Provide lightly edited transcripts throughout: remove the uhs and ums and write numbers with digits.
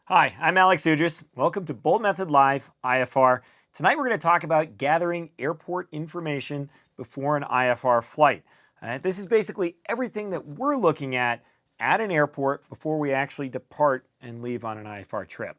Hi, I'm Alex Udris. Welcome to Boldmethod Live IFR. Tonight we're going to talk about gathering airport information before an IFR flight. This is basically everything that we're looking at an airport before we actually depart and leave on an IFR trip.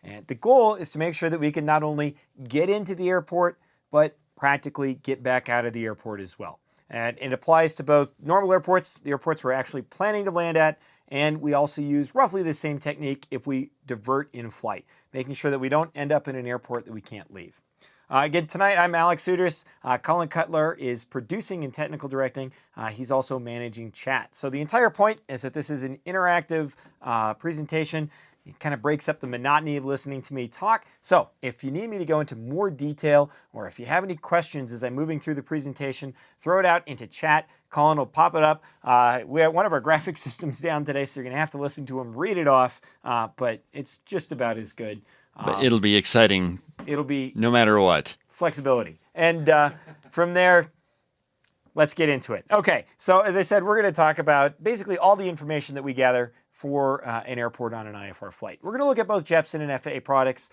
And the goal is to make sure that we can not only get into the airport, but practically get back out of the airport as well. And it applies to both normal airports, the airports we're actually planning to land at, and we also use roughly the same technique if we divert in flight, making sure that we don't end up in an airport that we can't leave. Again, tonight I'm Alex Udris. Colin Cutler is producing and technical directing. He's also managing chat. So the entire point is that this is an interactive presentation. It kind of breaks up the monotony of listening to me talk. So if you need me to go into more detail, or if you have any questions as I'm moving through the presentation, throw it out into chat. Colin will pop it up. We have one of our graphic systems down today, so you're going to have to listen to him read it off, but it's just about as good. But it'll be exciting. It'll be no matter what. Flexibility. And from there, let's get into it. Okay, so as I said, we're going to talk about basically all the information that we gather for an airport on an IFR flight. We're going to look at both Jeppesen and FAA products.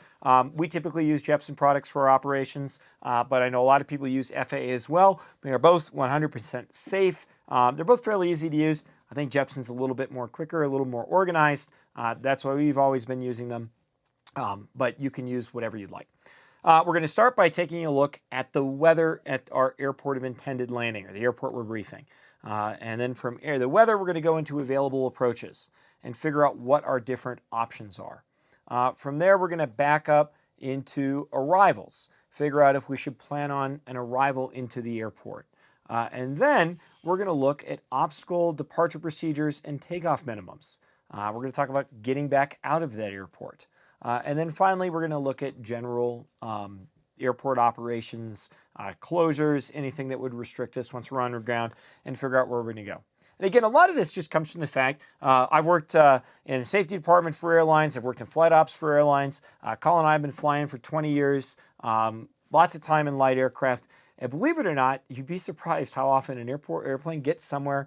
We typically use Jeppesen products for our operations, but I know a lot of people use FAA as well. They are both 100% safe. They're both fairly easy to use. I think Jeppesen's a little bit more quicker, a little more organized. That's why we've always been using them, but you can use whatever you'd like. We're going to start by taking a look at the weather at our airport of intended landing, or the airport we're briefing. And then from the weather, we're going to go into available approaches and figure out what our different options are. From there, we're going to back up into arrivals, figure out if we should plan on an arrival into the airport. And then we're going to look at obstacle departure procedures and takeoff minimums. We're going to talk about getting back out of that airport. And then finally, we're going to look at general airport operations, closures, anything that would restrict us once we're underground, and figure out where we're going to go. And again, a lot of this just comes from the fact I've worked in the safety department for airlines. I've worked in flight ops for airlines. Colin and I have been flying for 20 years, lots of time in light aircraft. And believe it or not, you'd be surprised how often an airplane gets somewhere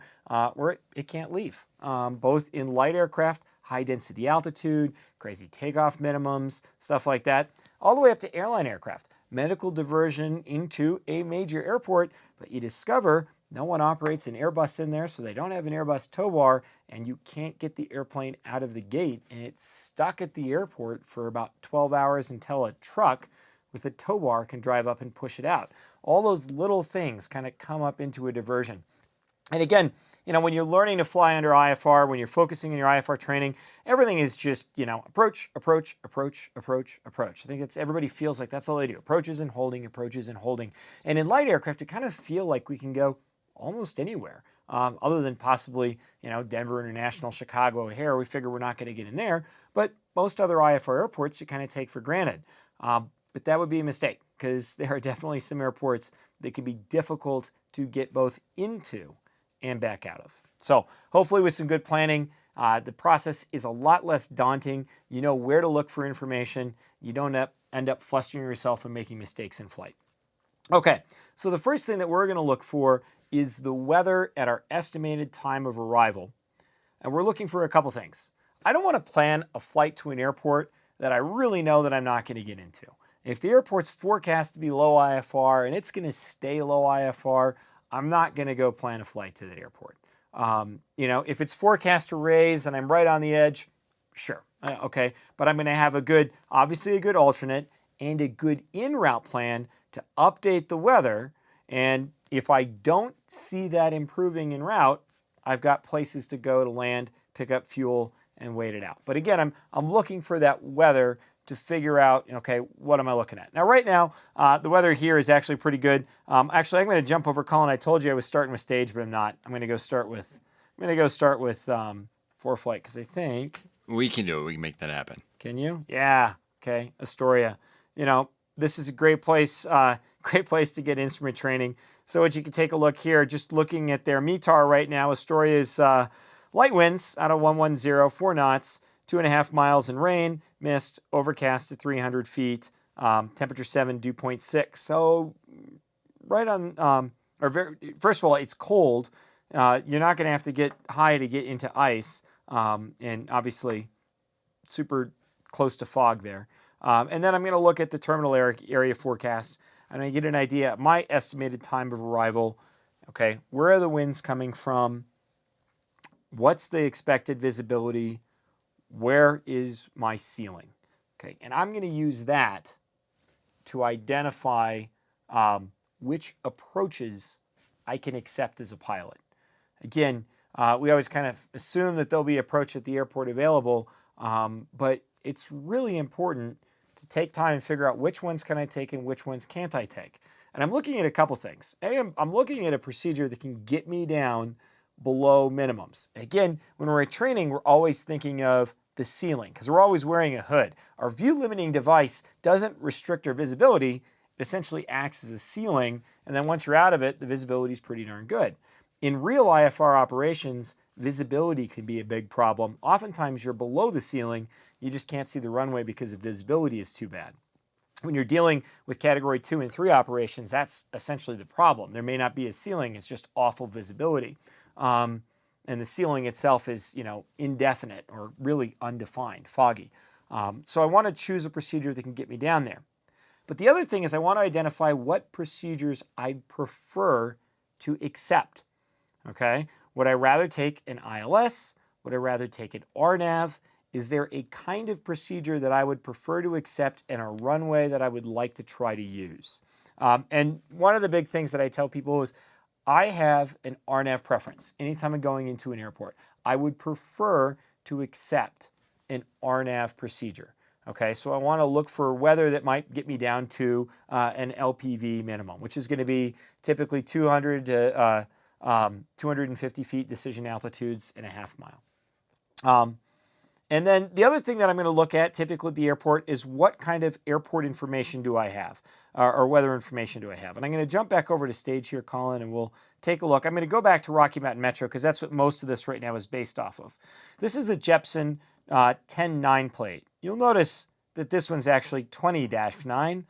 where it can't leave, both in light aircraft, high density altitude, crazy takeoff minimums, stuff like that, all the way up to airline aircraft. Medical diversion into a major airport, but you discover no one operates an Airbus in there, so they don't have an Airbus tow bar, and you can't get the airplane out of the gate, and it's stuck at the airport for about 12 hours until a truck with a tow bar can drive up and push it out. All those little things kind of come up into a diversion. And again, when you're learning to fly under IFR, when you're focusing on your IFR training, everything is just, approach, approach, approach, approach, approach. I think everybody feels like that's all they do. Approaches and holding, approaches and holding. And in light aircraft, it kind of feel like we can go almost anywhere, other than possibly, Denver International, Chicago O'Hare. We figure we're not going to get in there. But most other IFR airports you kind of take for granted. But that would be a mistake, because there are definitely some airports that can be difficult to get both into and back out of. So hopefully with some good planning, the process is a lot less daunting. You know where to look for information. You don't end up flustering yourself and making mistakes in flight. Okay, so the first thing that we're going to look for is the weather at our estimated time of arrival. And we're looking for a couple things. I don't want to plan a flight to an airport that I really know that I'm not going to get into. If the airport's forecast to be low IFR and it's going to stay low IFR, I'm not going to go plan a flight to that airport. If it's forecast to raise and I'm right on the edge, sure, okay. But I'm going to have obviously a good alternate and a good en-route plan to update the weather. And if I don't see that improving en route, I've got places to go to land, pick up fuel, and wait it out. But again, I'm looking for that weather to figure out, okay, what am I looking at? Now, right now, the weather here is actually pretty good. Actually, I'm going to jump over Colin. I told you I was starting with stage, but I'm not. I'm going to go start with ForeFlight, because I think we can do it. We can make that happen. Can you? Yeah. Okay. Astoria. This is a great place. Great place to get instrument training. So what you can take a look here, just looking at their METAR right now, Astoria's light winds out of 110, 4 knots, 2.5 miles in rain, mist, overcast at 300 feet, temperature 7, dew point 6. So right on, first of all, it's cold. You're not going to have to get high to get into ice. And obviously super close to fog there. And then I'm going to look at the terminal area forecast, and I get an idea of my estimated time of arrival. Okay, where are the winds coming from? What's the expected visibility? Where is my ceiling? Okay, and I'm going to use that to identify which approaches I can accept as a pilot. Again, we always kind of assume that there'll be approach at the airport available, but it's really important to take time and figure out which ones can I take and which ones can't I take. And I'm looking at a couple things. I'm looking at a procedure that can get me down below minimums. Again, when we're at training, we're always thinking of the ceiling because we're always wearing a hood. Our view limiting device doesn't restrict our visibility. It essentially acts as a ceiling, and then once you're out of it, the visibility is pretty darn good. In real IFR operations, visibility can be a big problem. Oftentimes you're below the ceiling, you just can't see the runway because the visibility is too bad. When you're dealing with category 2 and 3 operations, that's essentially the problem. There may not be a ceiling, it's just awful visibility. And the ceiling itself is, indefinite or really undefined, foggy. So I want to choose a procedure that can get me down there. But the other thing is I want to identify what procedures I prefer to accept. Okay, would I rather take an ILS? Would I rather take an RNAV? Is there a kind of procedure that I would prefer to accept and a runway that I would like to try to use? And one of the big things that I tell people is I have an RNAV preference. Anytime I'm going into an airport, I would prefer to accept an RNAV procedure. Okay, so I want to look for weather that might get me down to an LPV minimum, which is going to be typically 200 to 250 feet decision altitudes and a half mile. And then the other thing that I'm going to look at typically at the airport is what kind of airport information do I have or weather information do I have. And I'm going to jump back over to stage here, Colin, and we'll take a look. I'm going to go back to Rocky Mountain Metro because that's what most of this right now is based off of. This is a Jeppesen 10-9 plate. You'll notice that this one's actually 20-9.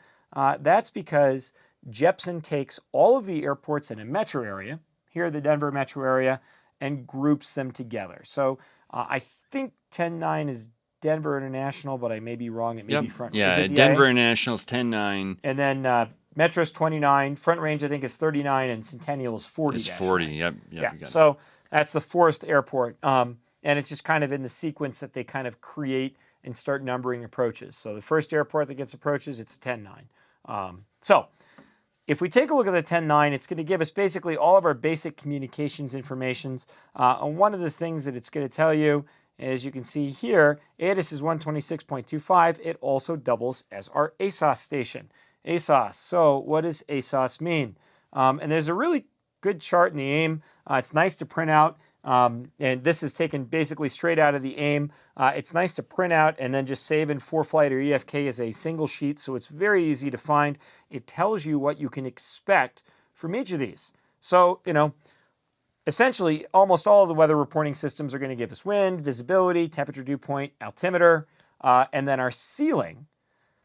That's because Jeppesen takes all of the airports in a metro area, here the Denver metro area, and groups them together. So I think 10-9 is Denver International, but I may be wrong. It may be Front Range. Yeah, Denver International's 10-9. And then Metro's 29. Front Range, I think, is 39, and Centennial is 40. It's 40, yep. Yeah, so that's the fourth airport. And it's just kind of in the sequence that they kind of create and start numbering approaches. So the first airport that gets approaches, it's 10-9. So if we take a look at the 10-9, it's going to give us basically all of our basic communications informations. And one of the things that it's going to tell you, as you can see here, ATIS is 126.25. It also doubles as our ASOS station. ASOS. So what does ASOS mean? And there's a really good chart in the AIM. It's nice to print out. And this is taken basically straight out of the AIM. It's nice to print out and then just save in ForeFlight or EFK as a single sheet, so it's very easy to find. It tells you what you can expect from each of these. So, essentially, almost all of the weather reporting systems are going to give us wind, visibility, temperature dew point, altimeter, and then our ceiling.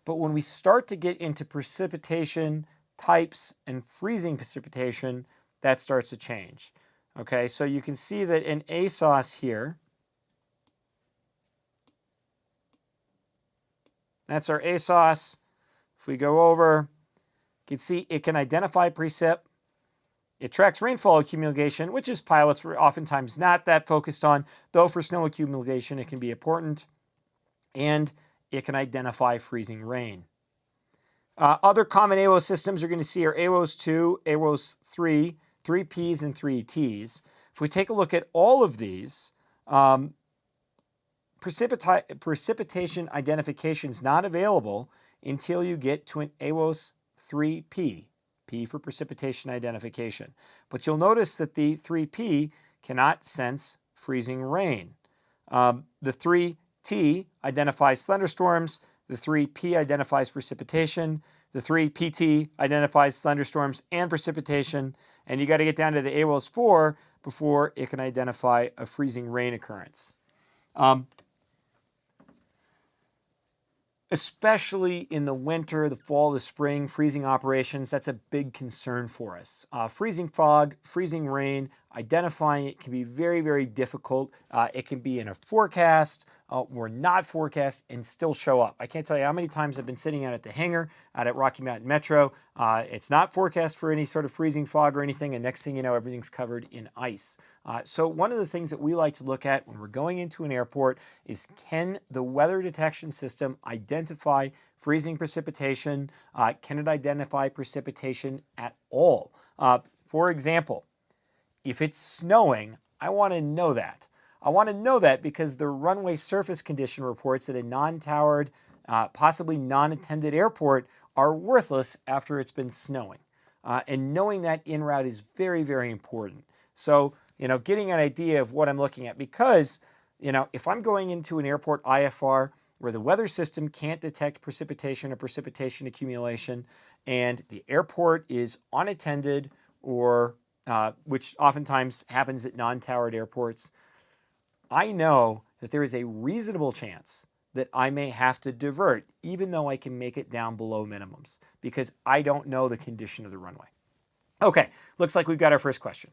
But when we start to get into precipitation types and freezing precipitation, that starts to change. Okay, so you can see that in ASOS here, that's our ASOS. If we go over, you can see it can identify precip. It tracks rainfall accumulation, which is pilots were oftentimes not that focused on, though for snow accumulation it can be important. And it can identify freezing rain. Other common AWOS systems you're going to see are AWOS 2, AWOS 3, 3 Ps and 3 Ts. If we take a look at all of these, precipitation identification is not available until you get to an AWOS 3P, P for precipitation identification. But you'll notice that the 3P cannot sense freezing rain. The 3T identifies thunderstorms, the 3P identifies precipitation, the 3PT identifies thunderstorms and precipitation, and you got to get down to the AWOS 4 before it can identify a freezing rain occurrence. Especially in the winter, the fall, the spring, freezing operations, that's a big concern for us. Freezing fog, freezing rain, identifying it can be very, very difficult. It can be in a forecast or not forecast and still show up. I can't tell you how many times I've been sitting out at the hangar out at Rocky Mountain Metro. It's not forecast for any sort of freezing fog or anything, and next thing you know, everything's covered in ice. So one of the things that we like to look at when we're going into an airport is, can the weather detection system identify freezing precipitation? Can it identify precipitation at all? For example, if it's snowing, I want to know that. I want to know that because the runway surface condition reports at a non-towered, possibly non-attended airport are worthless after it's been snowing. And knowing that en route is very, very important. So, getting an idea of what I'm looking at, because, if I'm going into an airport IFR where the weather system can't detect precipitation or precipitation accumulation, and the airport is unattended, or which oftentimes happens at non-towered airports, I know that there is a reasonable chance that I may have to divert, even though I can make it down below minimums, because I don't know the condition of the runway. Okay, looks like we've got our first question.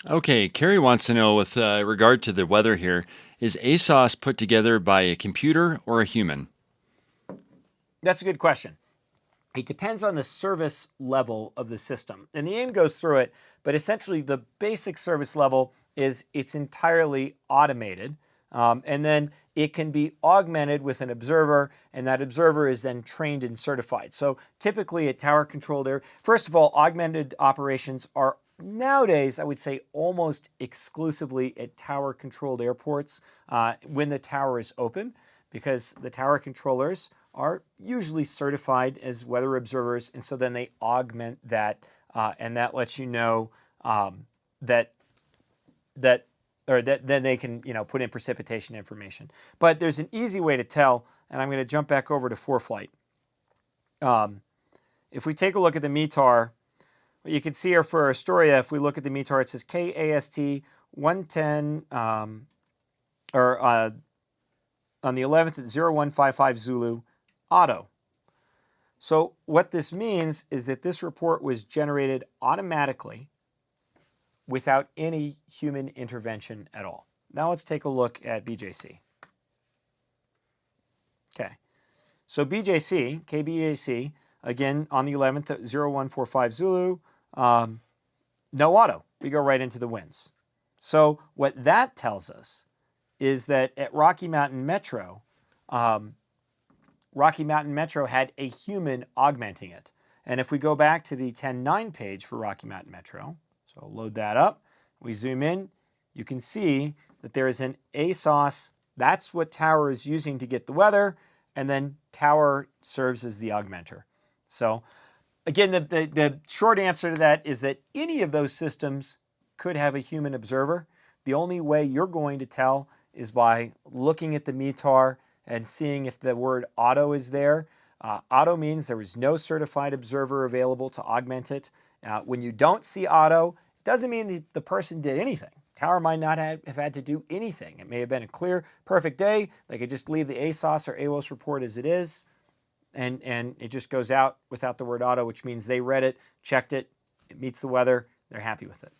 Okay, Carrie wants to know, with regard to the weather here, is ASOS put together by a computer or a human? That's a good question. It depends on the service level of the system. And the AIM goes through it, but essentially the basic service level is it's entirely automated. And then it can be augmented with an observer, and that observer is then trained and certified. So typically at tower controlled air, first of all, augmented operations are nowadays, I would say, almost exclusively at tower controlled airports when the tower is open, because the tower controllers are usually certified as weather observers, and so then they augment that, and that lets you know then they can put in precipitation information. But there's an easy way to tell, and I'm going to jump back over to ForeFlight. If we take a look at the METAR, what you can see here for Astoria, if we look at the METAR, it says KAST 110, on the 11th at 0155 Zulu, auto. So what this means is that this report was generated automatically without any human intervention at all. Now let's take a look at BJC. Okay, so BJC, KBJC, again on the 11th at 0145 Zulu, no auto. We go right into the winds. So what that tells us is that at Rocky Mountain Metro, Rocky Mountain Metro had a human augmenting it. And if we go back to the 10.9 page for Rocky Mountain Metro, so I'll load that up, we zoom in, you can see that there is an ASOS. That's what Tower is using to get the weather, and then Tower serves as the augmenter. So again, the short answer to that is that any of those systems could have a human observer. The only way you're going to tell is by looking at the METAR and seeing if the word auto is there. Auto means there was no certified observer available to augment it. When you don't see auto, it doesn't mean the person did anything. Tower might not have had to do anything. It may have been a clear, perfect day. They could just leave the ASOS or AWOS report as it is, and it just goes out without the word auto, which means they read it, checked it, it meets the weather, they're happy with it.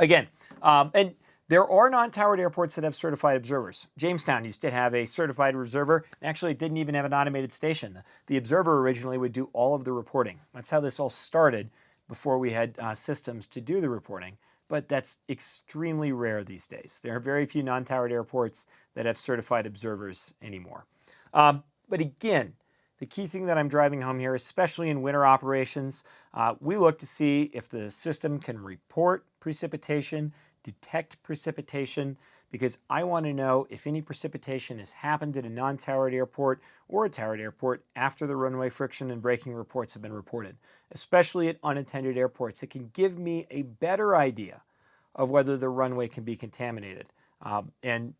Again, and there are non-towered airports that have certified observers. Jamestown used to have a certified observer. Actually, it didn't even have an automated station. The observer originally would do all of the reporting. That's how this all started before we had systems to do the reporting. But that's extremely rare these days. There are very few non-towered airports that have certified observers anymore. But again, the key thing that I'm driving home here, especially in winter operations, we look to see if the system can report precipitation, detect precipitation, because I want to know if any precipitation has happened at a non-towered airport or a towered airport after the runway friction and braking reports have been reported, especially at unattended airports. It can give me a better idea of whether the runway can be contaminated. And,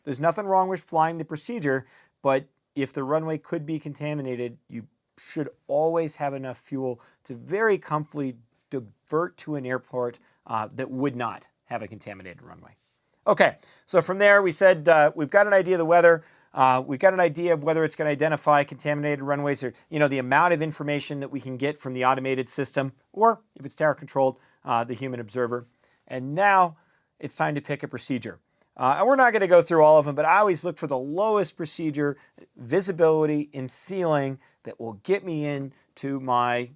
there's nothing wrong with flying the procedure, but if the runway could be contaminated, you should always have enough fuel to very comfortably divert to an airport that would not have a contaminated runway. Okay, so from there we said we've got an idea of the weather. We've got an idea of whether it's going to identify contaminated runways, or the amount of information that we can get from the automated system, or if it's tower controlled, the human observer. And now it's time to pick a procedure. And we're not going to go through all of them, but I always look for the lowest procedure, visibility in ceiling, that will get me into my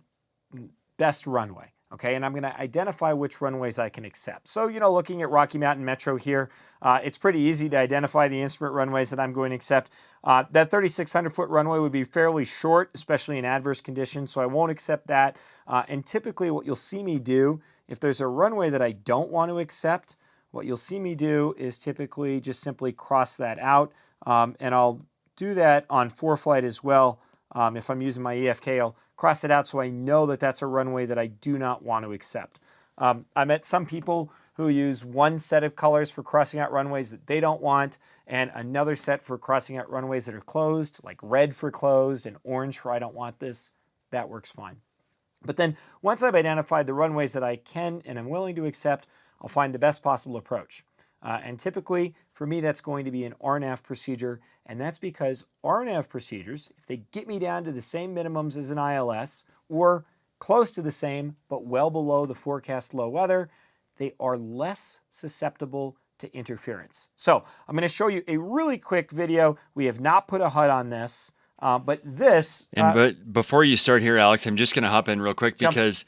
best runway. Okay, and I'm going to identify which runways I can accept. So, looking at Rocky Mountain Metro here, it's pretty easy to identify the instrument runways that I'm going to accept. That 3,600-foot runway would be fairly short, especially in adverse conditions, so I won't accept that. And typically what you'll see me do, if there's a runway that I don't want to accept, what you'll see me do is typically just simply cross that out, and I'll do that on ForeFlight as well. If I'm using my EFK, I'll cross it out so I know that that's a runway that I do not want to accept. I met some people who use one set of colors for crossing out runways that they don't want, and another set for crossing out runways that are closed, like red for closed and orange for I don't want this. That works fine. But then once I've identified the runways that I can and am willing to accept, I'll find the best possible approach. And typically, for me, that's going to be an RNAV procedure, and that's because RNAV procedures, if they get me down to the same minimums as an ILS, or close to the same, but well below the forecast low weather, they are less susceptible to interference. So I'm going to show you a really quick video. We have not put a HUD on this, but this... But before you start here, Alex, I'm just going to hop in real quick because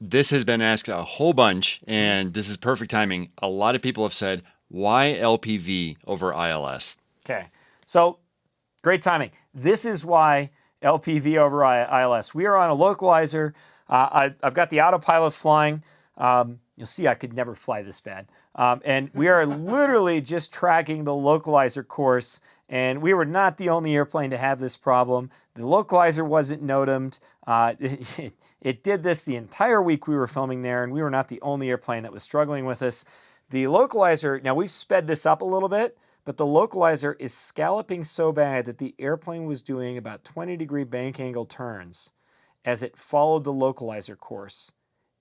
this has been asked a whole bunch, and this is perfect timing. A lot of people have said, why LPV over ILS? Okay, so great timing. This is why LPV over ILS. We are on a localizer. I've got the autopilot flying. You'll see I could never fly this bad. And we are literally just tracking the localizer course, and we were not the only airplane to have this problem. The localizer wasn't NOTAMed. It did this the entire week we were filming there, and we were not the only airplane that was struggling with this. The localizer, now we've sped this up a little bit, but the localizer is scalloping so bad that the airplane was doing about 20-degree bank angle turns as it followed the localizer course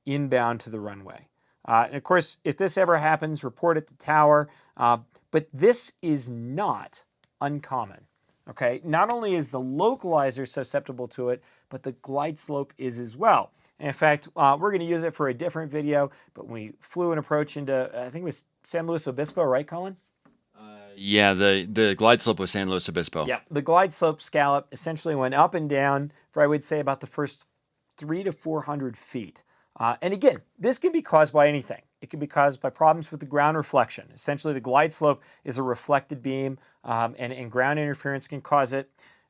inbound to the runway. And of course, if this ever happens, report at the tower. But this is not uncommon. Okay, not only is the localizer susceptible to it, but the glide slope is as well. And in fact, we're going to use it for a different video, but when we flew an approach into, I think it was San Luis Obispo, right, Colin? Yeah, the glide slope was San Luis Obispo. Yeah, the glide slope scallop essentially went up and down for, I would say, about the first 300 to 400 feet. And again, this can be caused by anything. It can be caused by problems with the ground reflection. Essentially, the glide slope is a reflected beam, and ground interference can cause it.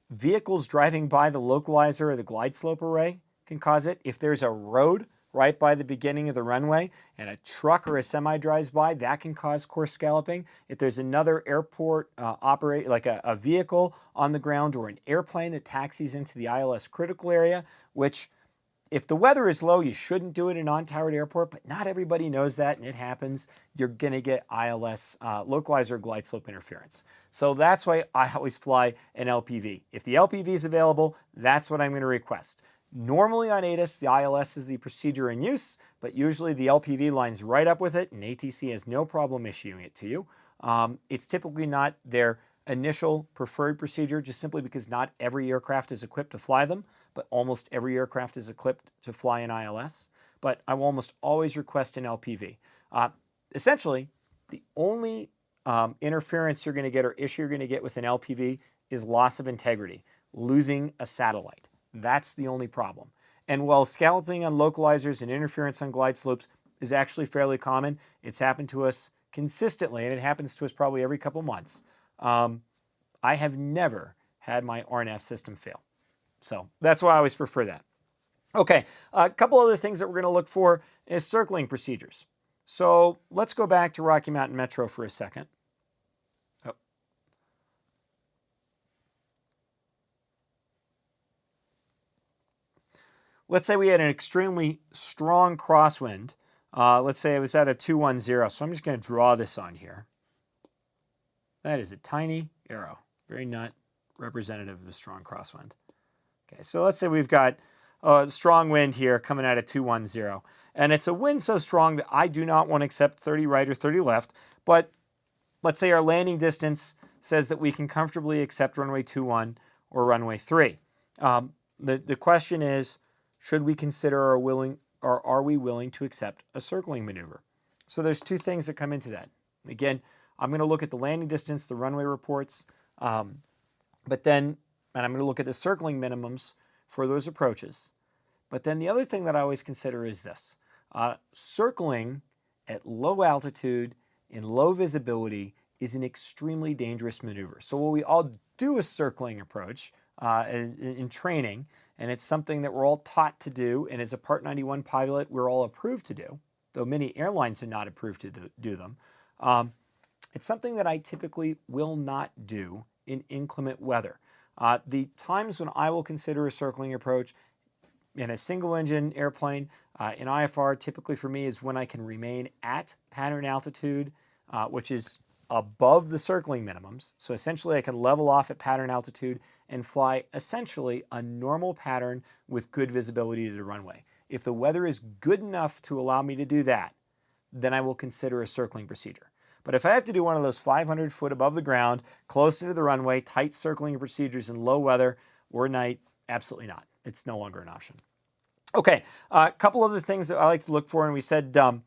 Vehicles driving by the localizer or the glide slope array can cause it. If there's a road right by the beginning of the runway and a truck or a semi drives by, that can cause course scalloping. If there's another airport like a vehicle on the ground or an airplane that taxis into the ILS critical area, which if the weather is low, you shouldn't do it in a non-towered airport, but not everybody knows that, and it happens. You're going to get ILS, localizer glide slope interference. So that's why I always fly an LPV. If the LPV is available, that's what I'm going to request. Normally on ATIS, the ILS is the procedure in use, but usually the LPV lines right up with it, and ATC has no problem issuing it to you. It's typically not their initial preferred procedure, just simply because not every aircraft is equipped to fly them, but almost every aircraft is equipped to fly an ILS. But I will almost always request an LPV. Essentially, the only interference you're going to get or issue you're going to get with an LPV is loss of integrity, losing a satellite. That's the only problem. And while scalloping on localizers and interference on glide slopes is actually fairly common, it's happened to us consistently, and it happens to us probably every couple months. I have never had my RNAV system fail. So that's why I always prefer that. Okay, a couple other things that we're going to look for is circling procedures. So let's go back to Rocky Mountain Metro for a second. Oh. Let's say we had an extremely strong crosswind. Let's say it was at a 210. So I'm just going to draw this on here. That is a tiny arrow, very not representative of a strong crosswind. Okay, so let's say we've got a strong wind here coming out of 210. And it's a wind so strong that I do not want to accept 30 right or 30 left. But let's say our landing distance says that we can comfortably accept runway 21 or runway 3. The question is, should we consider or are we willing to accept a circling maneuver? So there's two things that come into that. Again, I'm going to look at the landing distance, the runway reports, but then, and I'm going to look at the circling minimums for those approaches. But then the other thing that I always consider is this. Circling at low altitude in low visibility is an extremely dangerous maneuver. So what we all do a circling approach in training, and it's something that we're all taught to do, and as a Part 91 pilot, we're all approved to do, though many airlines are not approved to do them. It's something that I typically will not do in inclement weather. The times when I will consider a circling approach in a single engine airplane, in IFR, typically for me is when I can remain at pattern altitude, which is above the circling minimums. So essentially I can level off at pattern altitude and fly essentially a normal pattern with good visibility to the runway. If the weather is good enough to allow me to do that, then I will consider a circling procedure. But if I have to do one of those 500 foot above the ground, closer to the runway, tight circling procedures in low weather or night, absolutely not. It's no longer an option. Okay, a couple other things that I like to look for, and we said when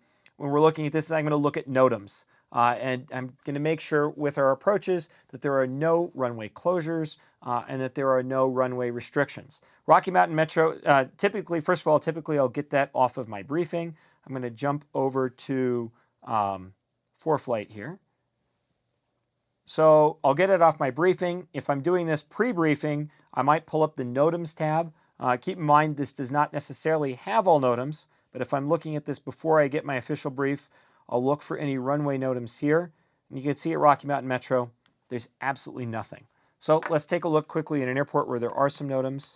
we're looking at this, I'm going to look at NOTAMs. And I'm going to make sure with our approaches that there are no runway closures and that there are no runway restrictions. Rocky Mountain Metro, typically I'll get that off of my briefing. I'm going to jump over to ForeFlight here. So I'll get it off my briefing. If I'm doing this pre-briefing, I might pull up the NOTAMs tab. Keep in mind this does not necessarily have all NOTAMs, but if I'm looking at this before I get my official brief, I'll look for any runway NOTAMs here. And you can see at Rocky Mountain Metro, there's absolutely nothing. So let's take a look quickly at an airport where there are some NOTAMs.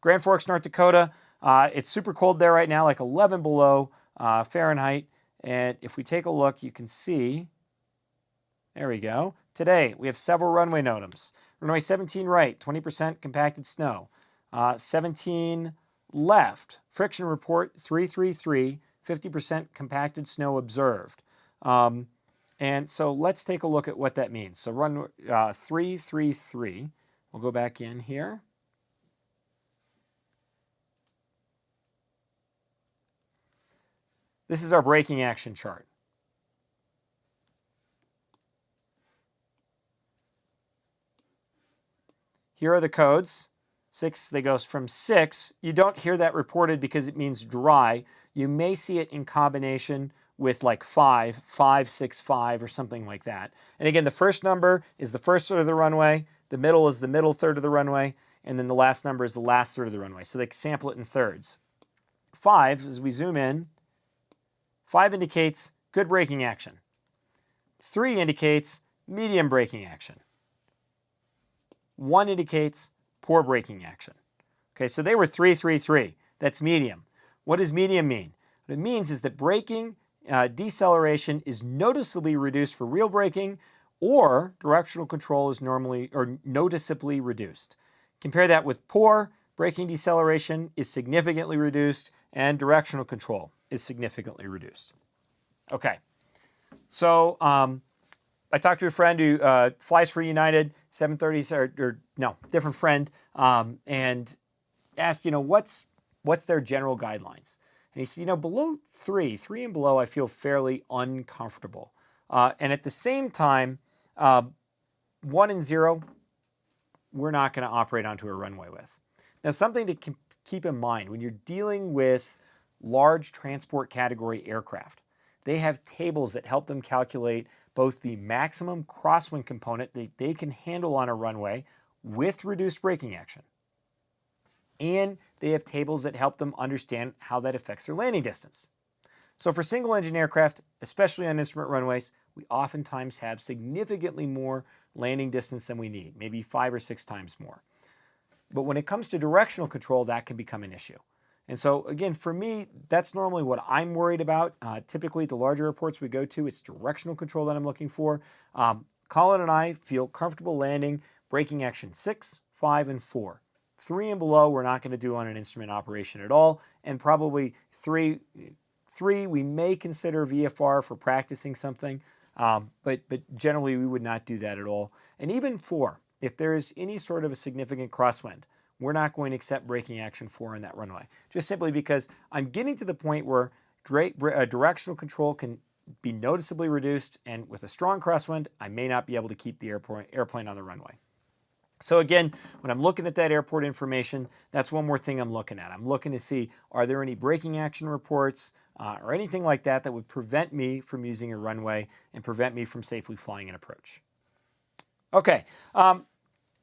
Grand Forks, North Dakota. It's super cold there right now, like 11 below Fahrenheit. And if we take a look, you can see, there we go. Today, we have several runway NOTAMs. Runway 17 right, 20% compacted snow. 17 left, friction report 333. 50% compacted snow observed. And so let's take a look at what that means. So run 333. We'll go back in here. This is our braking action chart. Here are the codes. 6, they go from 6. You don't hear that reported because it means dry. You may see it in combination with like 5, 5, 6, 5 or something like that. And again, the first number is the first third of the runway, the middle is the middle third of the runway, and then the last number is the last third of the runway. So they sample it in thirds. 5, as we zoom in, 5 indicates good braking action. 3 indicates medium braking action. 1 indicates poor braking action. Okay, so they were 333. That's medium. What does medium mean? What it means is that braking deceleration is noticeably reduced for real braking, or directional control is normally or noticeably reduced. Compare that with poor. Braking deceleration is significantly reduced, and directional control is significantly reduced. Okay, so I talked to a friend who flies for United, 730s, different friend, and asked, what's their general guidelines? And he said, below 3 and below, I feel fairly uncomfortable. And at the same time, 1 and 0, we're not going to operate onto a runway with. Now, something to keep in mind when you're dealing with large transport category aircraft, they have tables that help them calculate both the maximum crosswind component that they can handle on a runway with reduced braking action, and they have tables that help them understand how that affects their landing distance. So for single engine aircraft, especially on instrument runways, we oftentimes have significantly more landing distance than we need, maybe 5 or 6 times more. But when it comes to directional control, that can become an issue. And so again, for me, that's normally what I'm worried about. Typically, the larger airports we go to, it's directional control that I'm looking for. Colin and I feel comfortable landing braking action 6, 5, and 4. 3 and below, we're not going to do on an instrument operation at all. And probably 3, we may consider VFR for practicing something, but generally we would not do that at all. And even 4, if there's any sort of a significant crosswind, we're not going to accept braking action 4 on that runway, just simply because I'm getting to the point where directional control can be noticeably reduced, and with a strong crosswind, I may not be able to keep the airplane on the runway. So again, when I'm looking at that airport information, that's one more thing I'm looking at. I'm looking to see, are there any braking action reports or anything like that that would prevent me from using a runway and prevent me from safely flying an approach. Okay,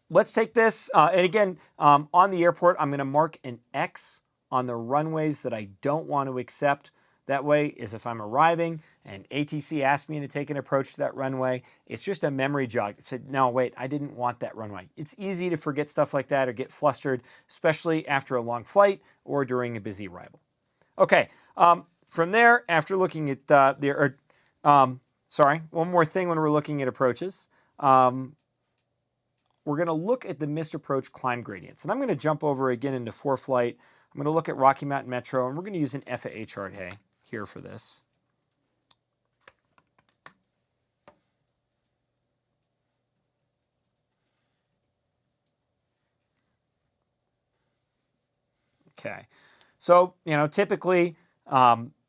let's take this. And again, on the airport, I'm going to mark an X on the runways that I don't want to accept. That way is if I'm arriving and ATC asks me to take an approach to that runway, it's just a memory jog. It said, no, wait, I didn't want that runway. It's easy to forget stuff like that or get flustered, especially after a long flight or during a busy arrival. Okay, from there, after looking at one more thing when we're looking at approaches. We're going to look at the missed approach climb gradients. And I'm going to jump over again into ForeFlight. I'm going to look at Rocky Mountain Metro, and we're going to use an FAA chart here for this. Okay, so typically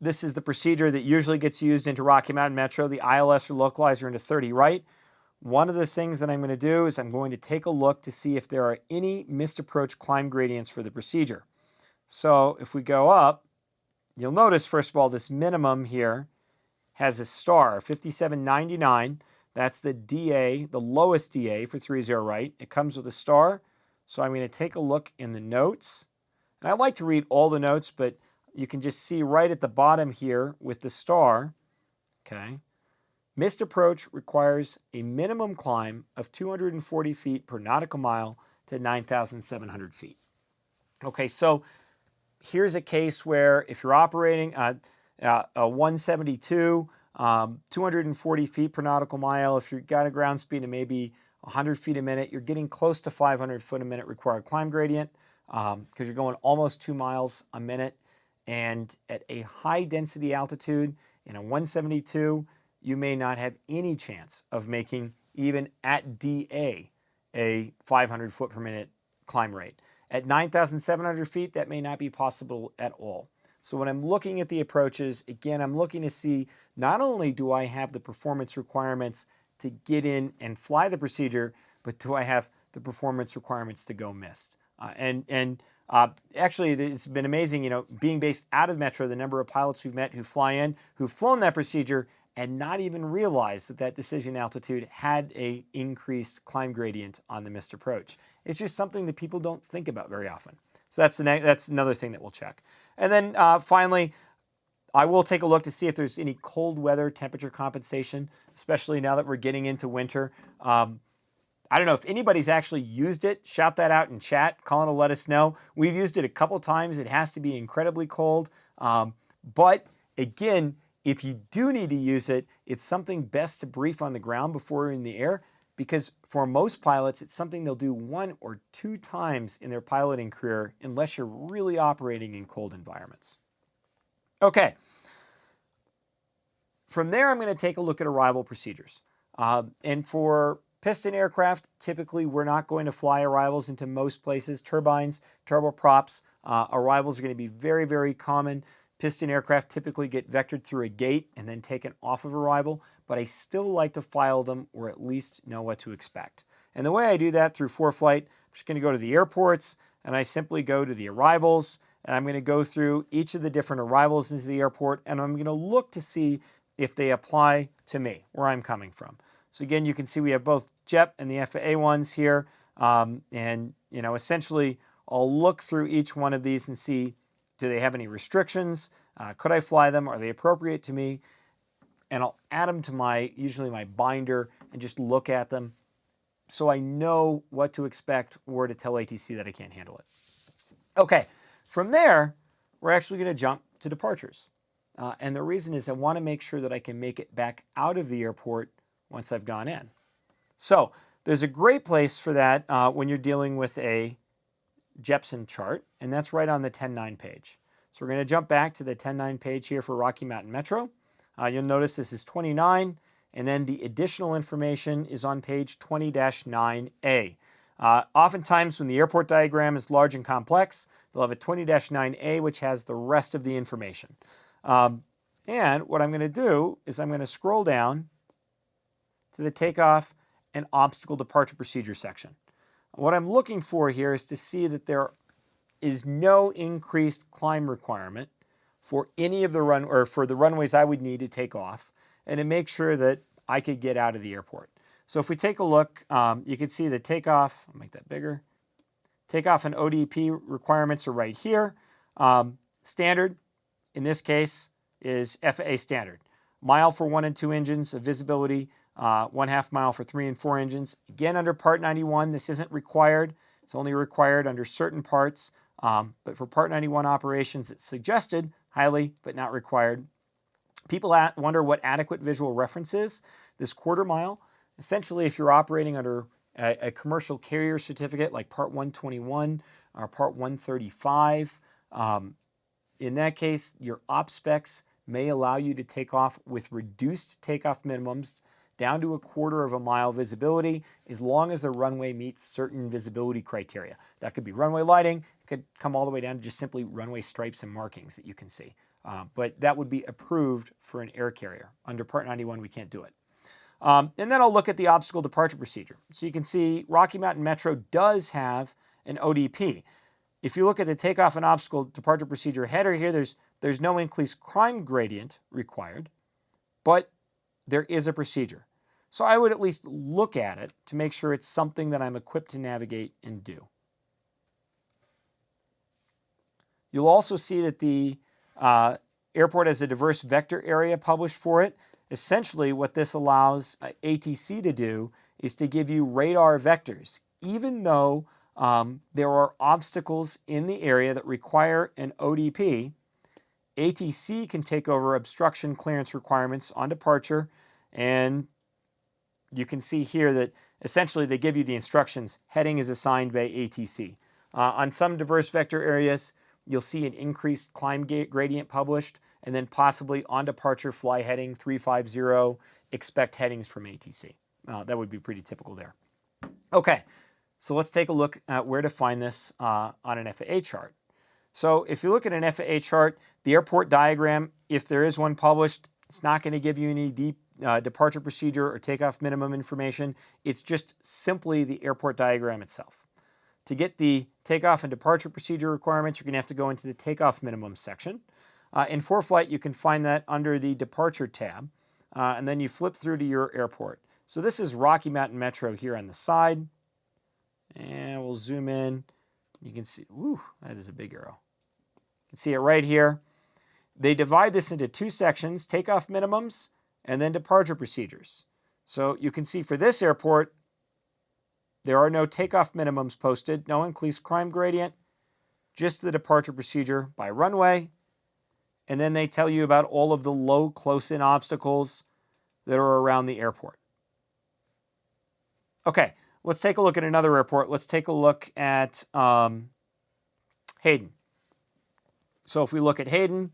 this is the procedure that usually gets used into Rocky Mountain Metro. The ILS or localizer into 30 right. One of the things that I'm going to do is I'm going to take a look to see if there are any missed approach climb gradients for the procedure. So if we go up, you'll notice, first of all, this minimum here has a star, 5799. That's the DA, the lowest DA for 30 right. It comes with a star. So I'm going to take a look in the notes. And I like to read all the notes, but you can just see right at the bottom here with the star, okay, missed approach requires a minimum climb of 240 feet per nautical mile to 9,700 feet. Okay, so here's a case where if you're operating a 172, 240 feet per nautical mile, if you've got a ground speed of maybe 100 feet a minute, you're getting close to 500 foot a minute required climb gradient because you're going almost 2 miles a minute. And at a high density altitude in a 172, you may not have any chance of making, even at DA, a 500 foot per minute climb rate. At 9,700 feet, that may not be possible at all. So when I'm looking at the approaches, again, I'm looking to see not only do I have the performance requirements to get in and fly the procedure, but do I have the performance requirements to go missed? Actually, it's been amazing, being based out of Metro, the number of pilots we've met who fly in, who've flown that procedure, and not even realize that decision altitude had a increased climb gradient on the missed approach. It's just something that people don't think about very often. So that's another thing that we'll check. And then finally, I will take a look to see if there's any cold weather temperature compensation, especially now that we're getting into winter. I don't know if anybody's actually used it. Shout that out in chat. Colin will let us know. We've used it a couple times. It has to be incredibly cold. But again, if you do need to use it, it's something best to brief on the ground before you're in the air, because for most pilots, it's something they'll do 1 or 2 times in their piloting career unless you're really operating in cold environments. Okay. From there, I'm going to take a look at arrival procedures. And for piston aircraft, typically we're not going to fly arrivals into most places. Turbines, turboprops, arrivals are going to be very, very common. Piston aircraft typically get vectored through a gate and then taken off of arrival, but I still like to file them or at least know what to expect. And the way I do that through ForeFlight, I'm just going to go to the airports and I simply go to the arrivals, and I'm going to go through each of the different arrivals into the airport, and I'm going to look to see if they apply to me, where I'm coming from. So again, you can see we have both JEP and the FAA ones here. Essentially, I'll look through each one of these and see, do they have any restrictions? Could I fly them? Are they appropriate to me? And I'll add them to usually my binder and just look at them so I know what to expect or to tell ATC that I can't handle it. Okay, from there, we're actually going to jump to departures. And the reason is I want to make sure that I can make it back out of the airport once I've gone in. So there's a great place for that when you're dealing with a Jepson chart, and that's right on the 10.9 page. So we're going to jump back to the 10.9 page here for Rocky Mountain Metro. You'll notice this is 29, and then the additional information is on page 20-9A. Oftentimes when the airport diagram is large and complex, they'll have a 20-9A which has the rest of the information. And what I'm going to do is I'm going to scroll down to the takeoff and obstacle departure procedure section. What I'm looking for here is to see that there is no increased climb requirement for any of the for the runways I would need to take off, and to make sure that I could get out of the airport. So if we take a look, you can see the takeoff, I'll make that bigger. Takeoff and ODP requirements are right here. Standard, in this case, is FAA standard. Mile for 1 and 2 engines of visibility, 1/2 mile for 3 and 4 engines. Again, under Part 91, this isn't required. It's only required under certain parts. But for Part 91 operations, it's suggested, highly, but not required. People wonder what adequate visual reference is. This 1/4 mile, essentially, if you're operating under a commercial carrier certificate like Part 121 or Part 135, in that case, your op specs may allow you to take off with reduced takeoff minimums down to 1/4 mile visibility, as long as the runway meets certain visibility criteria. That could be runway lighting. It could come all the way down to just simply runway stripes and markings that you can see. But that would be approved for an air carrier. Under Part 91, we can't do it. And then I'll look at the obstacle departure procedure. So you can see Rocky Mountain Metro does have an ODP. If you look at the takeoff and obstacle departure procedure header here, there's no increased climb gradient required, but there is a procedure. So I would at least look at it to make sure it's something that I'm equipped to navigate and do. You'll also see that the airport has a diverse vector area published for it. Essentially, what this allows ATC to do is to give you radar vectors. Even though there are obstacles in the area that require an ODP, ATC can take over obstruction clearance requirements on departure, and you can see here that essentially they give you the instructions. Heading is assigned by ATC. On some diverse vector areas, you'll see an increased climb gradient published, and then possibly on departure, fly heading 350, expect headings from ATC. That would be pretty typical there. Okay, so let's take a look at where to find this on an FAA chart. So if you look at an FAA chart, the airport diagram, if there is one published, it's not going to give you any deep departure procedure or takeoff minimum information. It's just simply the airport diagram itself. To get the takeoff and departure procedure requirements, you're going to have to go into the takeoff minimum section. In ForeFlight, you can find that under the departure tab, and then you flip through to your airport. So this is Rocky Mountain Metro here on the side, and we'll zoom in. You can see, whew, that is a big arrow. You can see it right here. They divide this into 2 sections, takeoff minimums and then departure procedures. So you can see for this airport, there are no takeoff minimums posted, no increased climb gradient, just the departure procedure by runway. And then they tell you about all of the low close-in obstacles that are around the airport. Okay, let's take a look at another airport. Let's take a look at Hayden. So if we look at Hayden,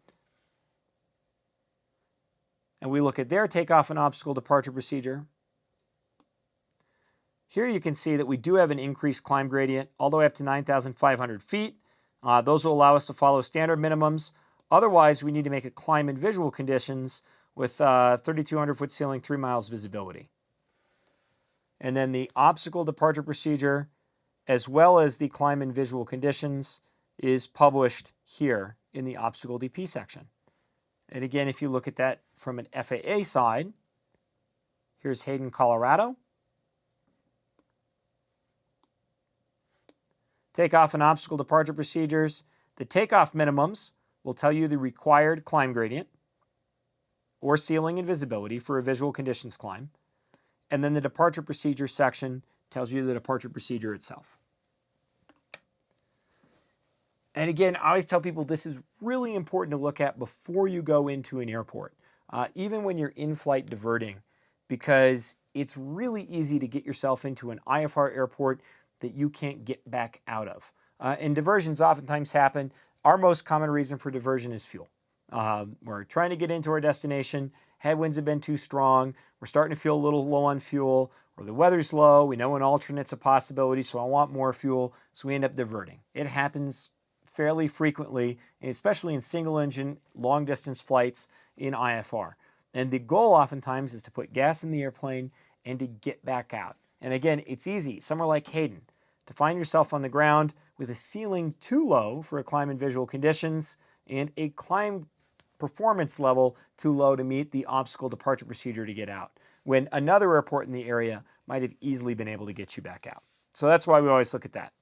and we look at their takeoff and obstacle departure procedure, here you can see that we do have an increased climb gradient all the way up to 9,500 feet. Those will allow us to follow standard minimums. Otherwise, we need to make a climb in visual conditions with 3,200 foot ceiling, 3 miles visibility. And then the obstacle departure procedure, as well as the climb in visual conditions, is published here in the obstacle DP section. And again, if you look at that from an FAA side, here's Hayden, Colorado. Takeoff and obstacle departure procedures. The takeoff minimums will tell you the required climb gradient or ceiling and visibility for a visual conditions climb. And then the departure procedure section tells you the departure procedure itself. And again, I always tell people this is really important to look at before you go into an airport, even when you're in-flight diverting, because it's really easy to get yourself into an IFR airport that you can't get back out of. And diversions oftentimes happen. Our most common reason for diversion is fuel. We're trying to get into our destination. Headwinds have been too strong. We're starting to feel a little low on fuel, or the weather's low. We know an alternate's a possibility, so I want more fuel. So we end up diverting. It happens fairly frequently, especially in single-engine, long-distance flights in IFR. And the goal oftentimes is to put gas in the airplane and to get back out. And again, it's easy, somewhere like Hayden, to find yourself on the ground with a ceiling too low for a climb in visual conditions and a climb performance level too low to meet the obstacle departure procedure to get out, when another airport in the area might have easily been able to get you back out. So that's why we always look at that.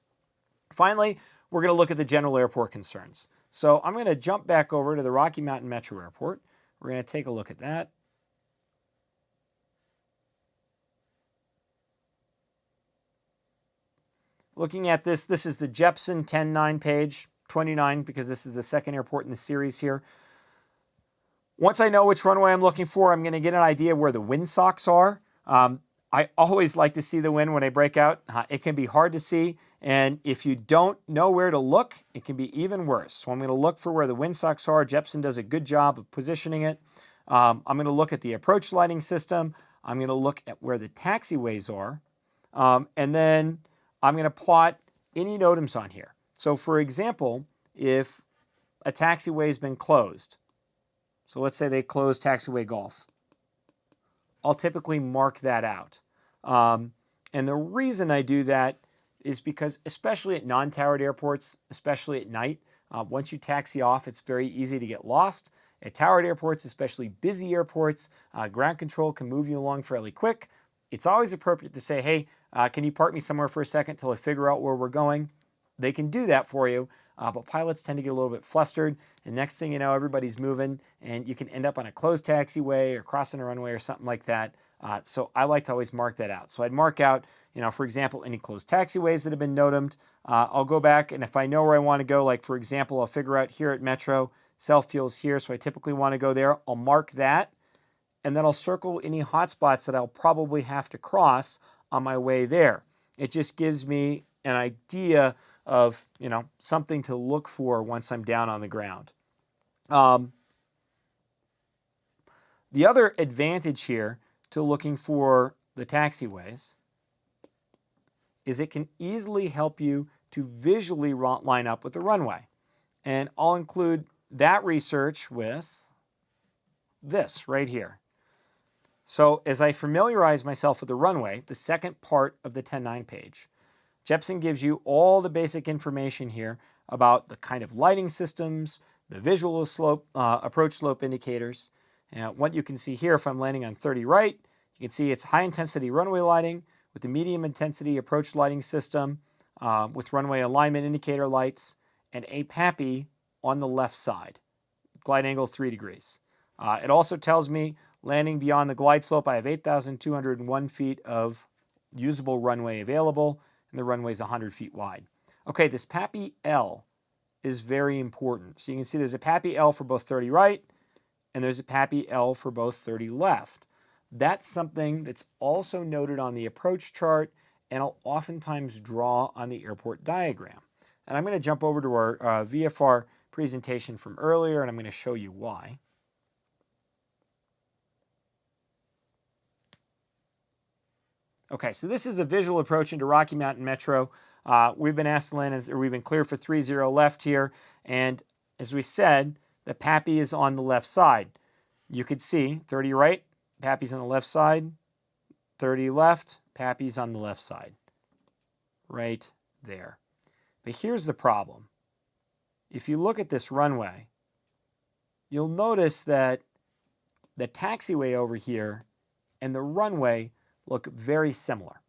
Finally, we're going to look at the general airport concerns. So I'm going to jump back over to the Rocky Mountain Metro Airport. We're going to take a look at that. Looking at this, this is the Jepson 10.9 page, 29, because this is the second airport in the series here. Once I know which runway I'm looking for, I'm going to get an idea where the windsocks are. I always like to see the wind when I break out. It can be hard to see, and if you don't know where to look, it can be even worse. So I'm going to look for where the windsocks are. Jepson does a good job of positioning it. I'm going to look at the approach lighting system. I'm going to look at where the taxiways are, and then I'm going to plot any NOTAMs on here. So for example, if a taxiway has been closed, so let's say they closed taxiway Golf, I'll typically mark that out. And the reason I do that is because, especially at non-towered airports, especially at night, once you taxi off, it's very easy to get lost. At towered airports, especially busy airports, ground control can move you along fairly quick. It's always appropriate to say, hey, can you park me somewhere for a second until I figure out where we're going? They can do that for you, but pilots tend to get a little bit flustered, and next thing you know, everybody's moving, and you can end up on a closed taxiway or crossing a runway or something like that. So I like to always mark that out. So I'd mark out, for example, any closed taxiways that have been NOTAMed. I'll go back, and if I know where I want to go, like for example, I'll figure out here at Metro, self-fuel's here, so I typically want to go there. I'll mark that, and then I'll circle any hotspots that I'll probably have to cross on my way there. It just gives me an idea of, something to look for once I'm down on the ground. The other advantage here to looking for the taxiways is it can easily help you to visually line up with the runway. And I'll include that research with this right here. So as I familiarize myself with the runway, the second part of the 10.9 page, Jepson gives you all the basic information here about the kind of lighting systems, the visual slope, approach slope indicators. And what you can see here, if I'm landing on 30 right, you can see it's high intensity runway lighting with the medium intensity approach lighting system with runway alignment indicator lights and a PAPI on the left side, glide angle 3 degrees. It also tells me landing beyond the glide slope, I have 8,201 feet of usable runway available, and the runway is 100 feet wide. Okay, this PAPI L is very important. So you can see there's a PAPI L for both 30 right, and there's a PAPI L for both 30 left. That's something that's also noted on the approach chart, and I'll oftentimes draw on the airport diagram. And I'm going to jump over to our VFR presentation from earlier, and I'm going to show you why. Okay, so this is a visual approach into Rocky Mountain Metro. We've been asked to land, or we've been clear for 30 left here, and as we said, the PAPI is on the left side. You could see 30 right, PAPI's on the left side, 30 left, PAPI's on the left side, right there. But here's the problem. If you look at this runway, you'll notice that the taxiway over here and the runway look very similar.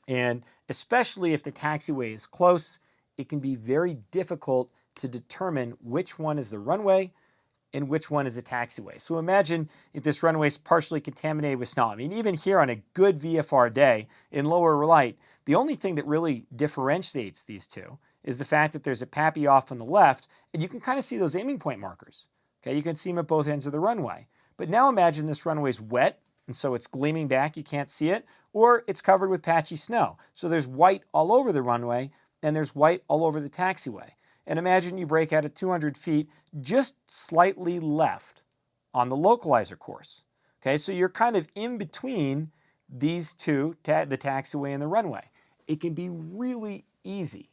And especially if the taxiway is close, it can be very difficult to determine which one is the runway and which one is a taxiway. So imagine if this runway is partially contaminated with snow. I mean, even here on a good VFR day in lower light, the only thing that really differentiates these two is the fact that there's a PAPI off on the left, and you can kind of see those aiming point markers. Okay, you can see them at both ends of the runway. But now imagine this runway is wet, and so it's gleaming back, you can't see it, or it's covered with patchy snow. So there's white all over the runway, and there's white all over the taxiway. And imagine you break out at 200 feet, just slightly left on the localizer course. Okay, so you're kind of in between these two, the taxiway and the runway. It can be really easy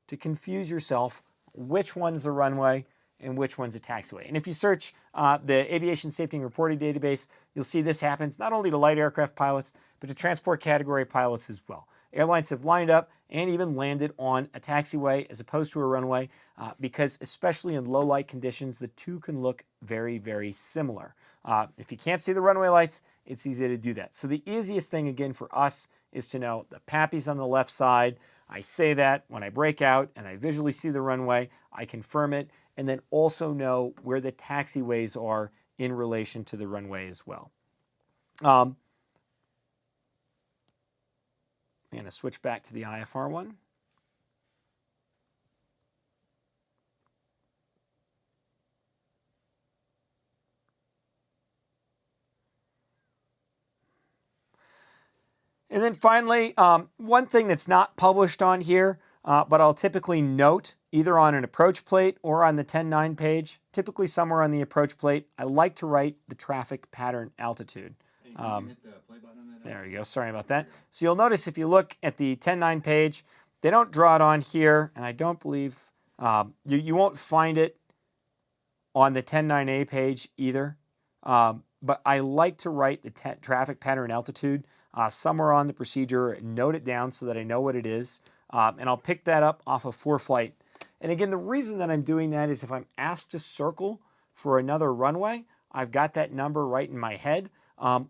to confuse yourself which one's the runway and which one's a taxiway. And if you search the Aviation Safety and Reporting Database, you'll see this happens not only to light aircraft pilots, but to transport category pilots as well. Airlines have lined up and even landed on a taxiway as opposed to a runway because especially in low light conditions, the two can look very, very similar. If you can't see the runway lights, it's easy to do that. So the easiest thing again for us is to know the PAPI's on the left side. I say that when I break out and I visually see the runway, I confirm it, and then also know where the taxiways are in relation to the runway as well. I'm going to switch back to the IFR one. And then finally, one thing that's not published on here, but I'll typically note either on an approach plate or on the 10.9 page, typically somewhere on the approach plate, I like to write the traffic pattern altitude. Hit the play button on that? There we go. Sorry about that. So you'll notice if you look at the 10.9 page, they don't draw it on here, and I don't believe you won't find it on the 10.9a page either. But I like to write the traffic pattern altitude somewhere on the procedure, note it down so that I know what it is, and I'll pick that up off of ForeFlight. And again, the reason that I'm doing that is if I'm asked to circle for another runway, I've got that number right in my head,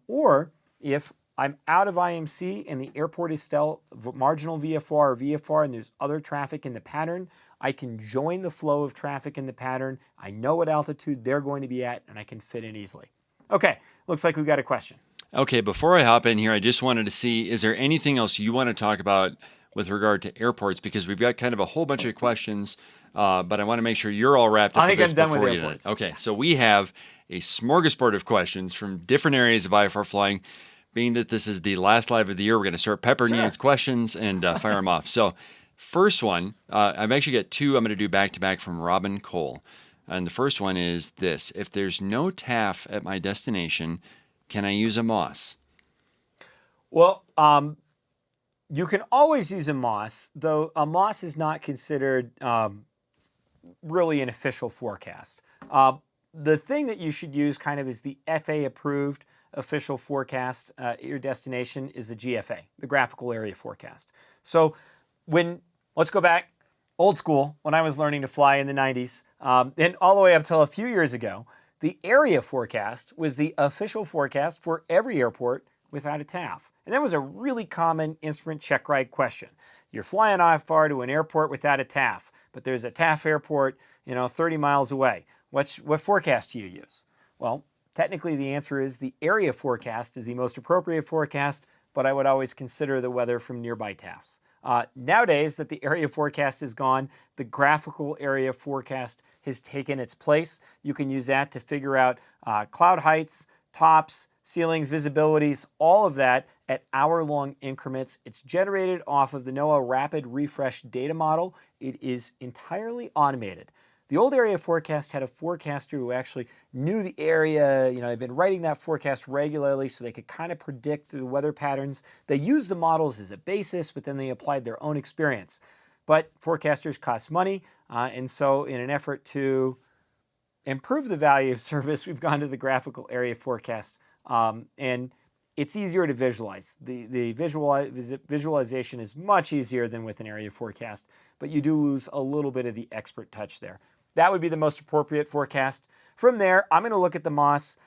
or if I'm out of IMC and the airport is still marginal VFR or VFR and there's other traffic in the pattern, I can join the flow of traffic in the pattern. I know what altitude they're going to be at, and I can fit in easily. Okay, looks like we've got a question. Okay, before I hop in here, I just wanted to see, is there anything else you want to talk about with regard to airports? Because we've got kind of a whole bunch of questions, but I want to make sure you're all wrapped up. I think with this I'm done with before you end. airports. Okay, so we have a smorgasbord of questions from different areas of IFR flying. Being that this is the last live of the year, we're going to start peppering you with questions and fire them off. So first one, I've actually got two I'm going to do back-to-back from Robin Cole. And the first one is this: if there's no TAF at my destination, can I use a MOS? Well, you can always use a MOS, though a MOS is not considered really an official forecast. The thing that you should use kind of is the FAA-approved official forecast at your destination is the GFA, the graphical area forecast. So let's go back old school, when I was learning to fly in the 90s, and all the way up till a few years ago, the area forecast was the official forecast for every airport without a TAF. And that was a really common instrument check ride question. You're flying IFR to an airport without a TAF, but there's a TAF airport, 30 miles away. What forecast do you use? Well, technically the answer is the area forecast is the most appropriate forecast, but I would always consider the weather from nearby TAFs. Nowadays that the area forecast is gone, the graphical area forecast has taken its place. You can use that to figure out cloud heights, tops, ceilings, visibilities, all of that at hour-long increments. It's generated off of the NOAA Rapid Refresh data model. It is entirely automated. The old area forecast had a forecaster who actually knew the area, they'd been writing that forecast regularly so they could kind of predict the weather patterns. They used the models as a basis, but then they applied their own experience. But forecasters cost money, and so in an effort to improve the value of service, we've gone to the graphical area forecast, and it's easier to visualize. The visualization is much easier than with an area forecast, but you do lose a little bit of the expert touch there. That would be the most appropriate forecast. From there, I'm going to look at the MOS,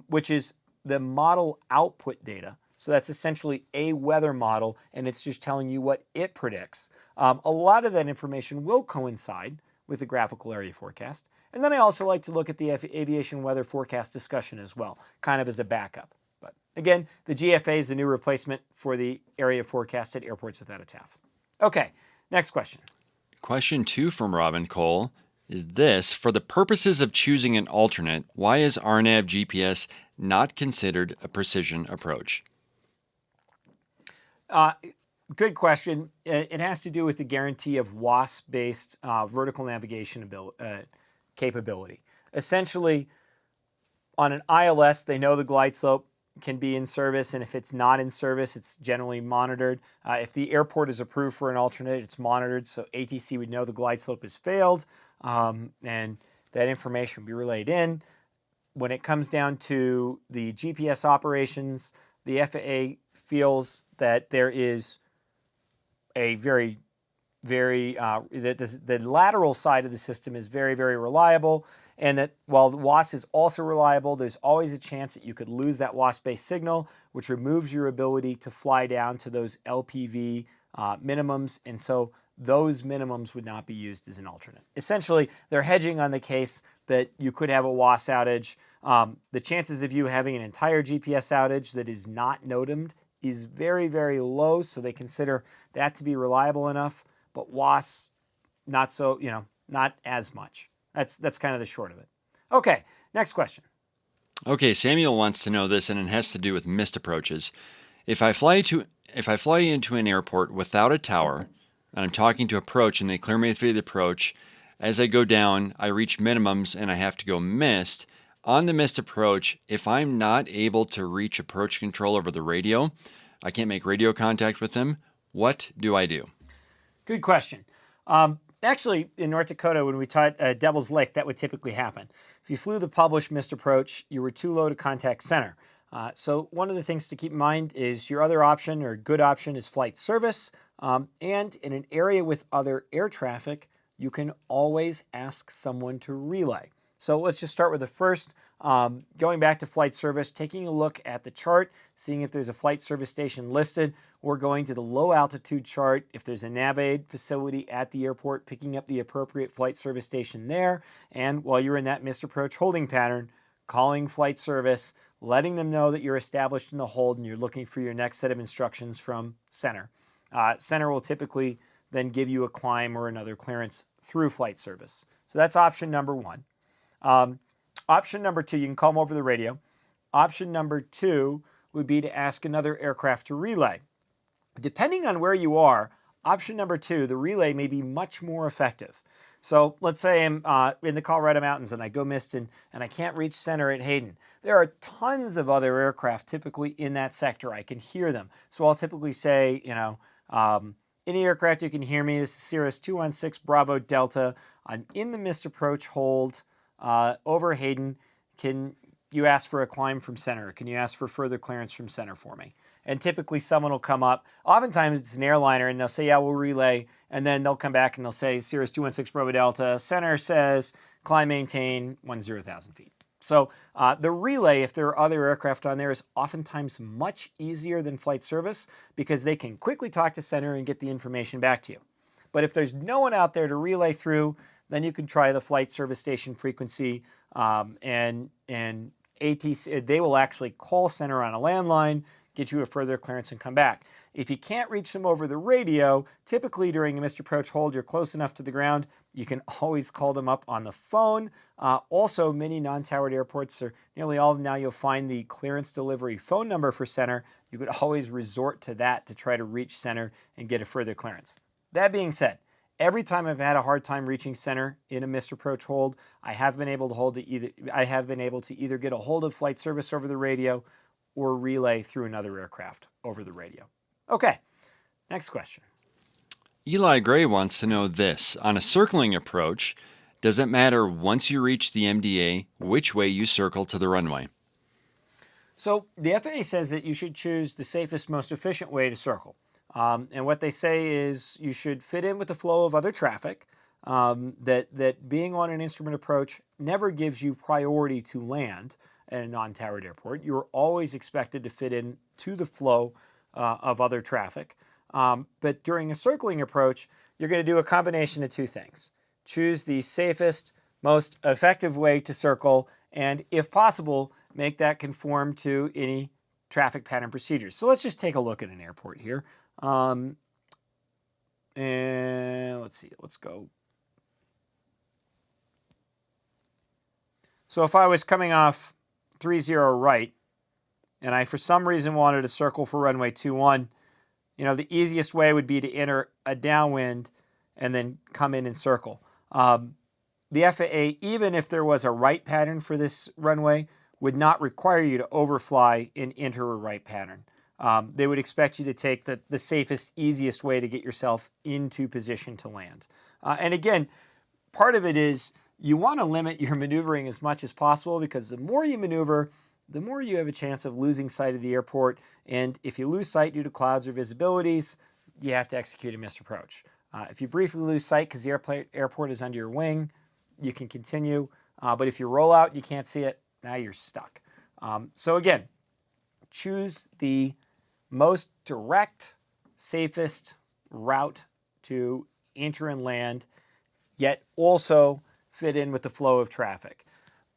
which is the model output data. So that's essentially a weather model, and it's just telling you what it predicts. A lot of that information will coincide with the graphical area forecast. And then I also like to look at the aviation weather forecast discussion as well, kind of as a backup. But again, the GFA is the new replacement for the area forecast at airports without a TAF. Okay, next question. Question 2 from Robin Cole is this: for the purposes of choosing an alternate, why is RNAV GPS not considered a precision approach? Good question. It has to do with the guarantee of WASP-based vertical navigation capability. Essentially, on an ILS, they know the glide slope. can be in service, and if it's not in service, it's generally monitored. If the airport is approved for an alternate, it's monitored, so ATC would know the glide slope has failed, and that information would be relayed in. When it comes down to the GPS operations, the FAA feels that there is a very the lateral side of the system is very, very reliable, and that while the WAS is also reliable, there's always a chance that you could lose that WAS-based signal, which removes your ability to fly down to those LPV minimums, and so those minimums would not be used as an alternate. Essentially, they're hedging on the case that you could have a WAS outage. The chances of you having an entire GPS outage that is not NOTAMed is very, very low, so they consider that to be reliable enough. But WAS, not so, not as much. That's kind of the short of it. Okay, next question. Okay, Samuel wants to know this, and it has to do with missed approaches. If I fly into an airport without a tower, and I'm talking to approach, and they clear me through the approach, as I go down, I reach minimums, and I have to go missed. On the missed approach, if I'm not able to reach approach control over the radio, I can't make radio contact with them, what do I do? Good question. Actually, in North Dakota, when we taught Devil's Lake, that would typically happen. If you flew the published missed approach, you were too low to contact center. So one of the things to keep in mind is your other option or good option is flight service. And in an area with other air traffic, you can always ask someone to relay. So let's just start with the first. Going back to flight service, taking a look at the chart, seeing if there's a flight service station listed, or going to the low altitude chart, if there's a NavAid facility at the airport, picking up the appropriate flight service station there, and while you're in that missed approach holding pattern, calling flight service, letting them know that you're established in the hold and you're looking for your next set of instructions from center. Center will typically then give you a climb or another clearance through flight service. So that's option number one. Option number two, you can call them over the radio. Option number two would be to ask another aircraft to relay. Depending on where you are, option number two, the relay may be much more effective. So let's say I'm in the Colorado Mountains and I go missed and I can't reach center at Hayden. There are tons of other aircraft typically in that sector. I can hear them. So I'll typically say, any aircraft you can hear me, this is Cirrus 216 Bravo Delta. I'm in the missed approach hold over Hayden. Can you ask for a climb from center? Can you ask for further clearance from center for me? And typically someone will come up. Oftentimes it's an airliner and they'll say, yeah, we'll relay. And then they'll come back and they'll say, Cirrus 216 Bravo Delta, center says climb maintain 10,000 feet. So the relay, if there are other aircraft on there, is oftentimes much easier than flight service because they can quickly talk to center and get the information back to you. But if there's no one out there to relay through, then you can try the flight service station frequency and ATC. They will actually call center on a landline, get you a further clearance and come back. If you can't reach them over the radio, typically during a missed approach hold, you're close enough to the ground, you can always call them up on the phone. Also, many non-towered airports, or nearly all of them now, you'll find the clearance delivery phone number for center. You could always resort to that to try to reach center and get a further clearance. That being said, every time I've had a hard time reaching center in a missed approach hold, I have been able to either get a hold of flight service over the radio or relay through another aircraft over the radio. Okay, next question. Eli Gray wants to know this. On a circling approach, does it matter once you reach the MDA which way you circle to the runway? So the FAA says that you should choose the safest, most efficient way to circle. And what they say is you should fit in with the flow of other traffic, that being on an instrument approach never gives you priority to land at a non-towered airport. You're always expected to fit in to the flow of other traffic. But during a circling approach, you're going to do a combination of two things. Choose the safest, most effective way to circle, and if possible, make that conform to any traffic pattern procedures. So let's just take a look at an airport here. And let's see, let's go. So if I was coming off 30 right, and I for some reason wanted to circle for runway 21, the easiest way would be to enter a downwind and then come in and circle. The FAA, even if there was a right pattern for this runway, would not require you to overfly and enter a right pattern. They would expect you to take the safest, easiest way to get yourself into position to land. And again, part of it is you want to limit your maneuvering as much as possible, because the more you maneuver, the more you have a chance of losing sight of the airport. And if you lose sight due to clouds or visibilities, you have to execute a missed approach. If you briefly lose sight because the airport is under your wing, you can continue. But if you roll out, you can't see it, now you're stuck. So again, choose the most direct, safest route to enter and land, yet also fit in with the flow of traffic.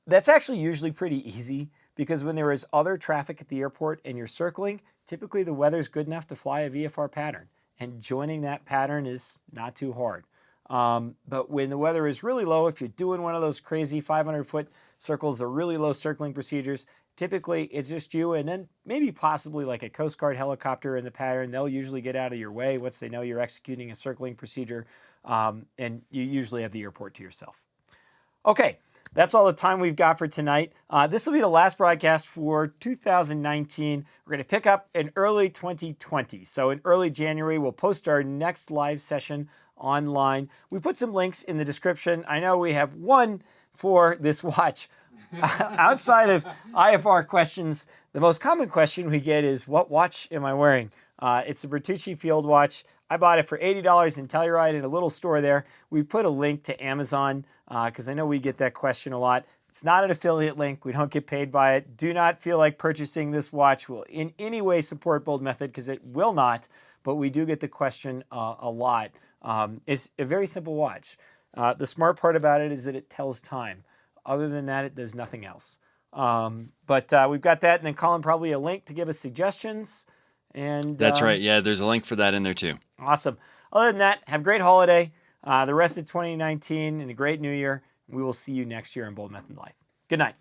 That's actually usually pretty easy, because when there is other traffic at the airport and you're circling, typically the weather's good enough to fly a VFR pattern, and joining that pattern is not too hard. But when the weather is really low, if you're doing one of those crazy 500-foot circles, the really low circling procedures, typically it's just you and then maybe possibly like a Coast Guard helicopter in the pattern. They'll usually get out of your way once they know you're executing a circling procedure, and you usually have the airport to yourself. Okay, that's all the time we've got for tonight. This will be the last broadcast for 2019. We're going to pick up in early 2020. So in early January, we'll post our next live session online. We put some links in the description. I know we have one for this watch. Outside of IFR questions, the most common question we get is, what watch am I wearing? It's a Bertucci Field watch. I bought it for $80 in Telluride in a little store there. We put a link to Amazon because I know we get that question a lot. It's not an affiliate link. We don't get paid by it. Do not feel like purchasing this watch will in any way support Boldmethod, because it will not, but we do get the question a lot. It's a very simple watch. The smart part about it is that it tells time. Other than that, it does nothing else. But we've got that, and then Colin, probably a link to give us suggestions. And that's right. Yeah, there's a link for that in there too. Awesome. Other than that, have a great holiday, the rest of 2019, and a great new year. We will see you next year in Boldmethod Life. Good night.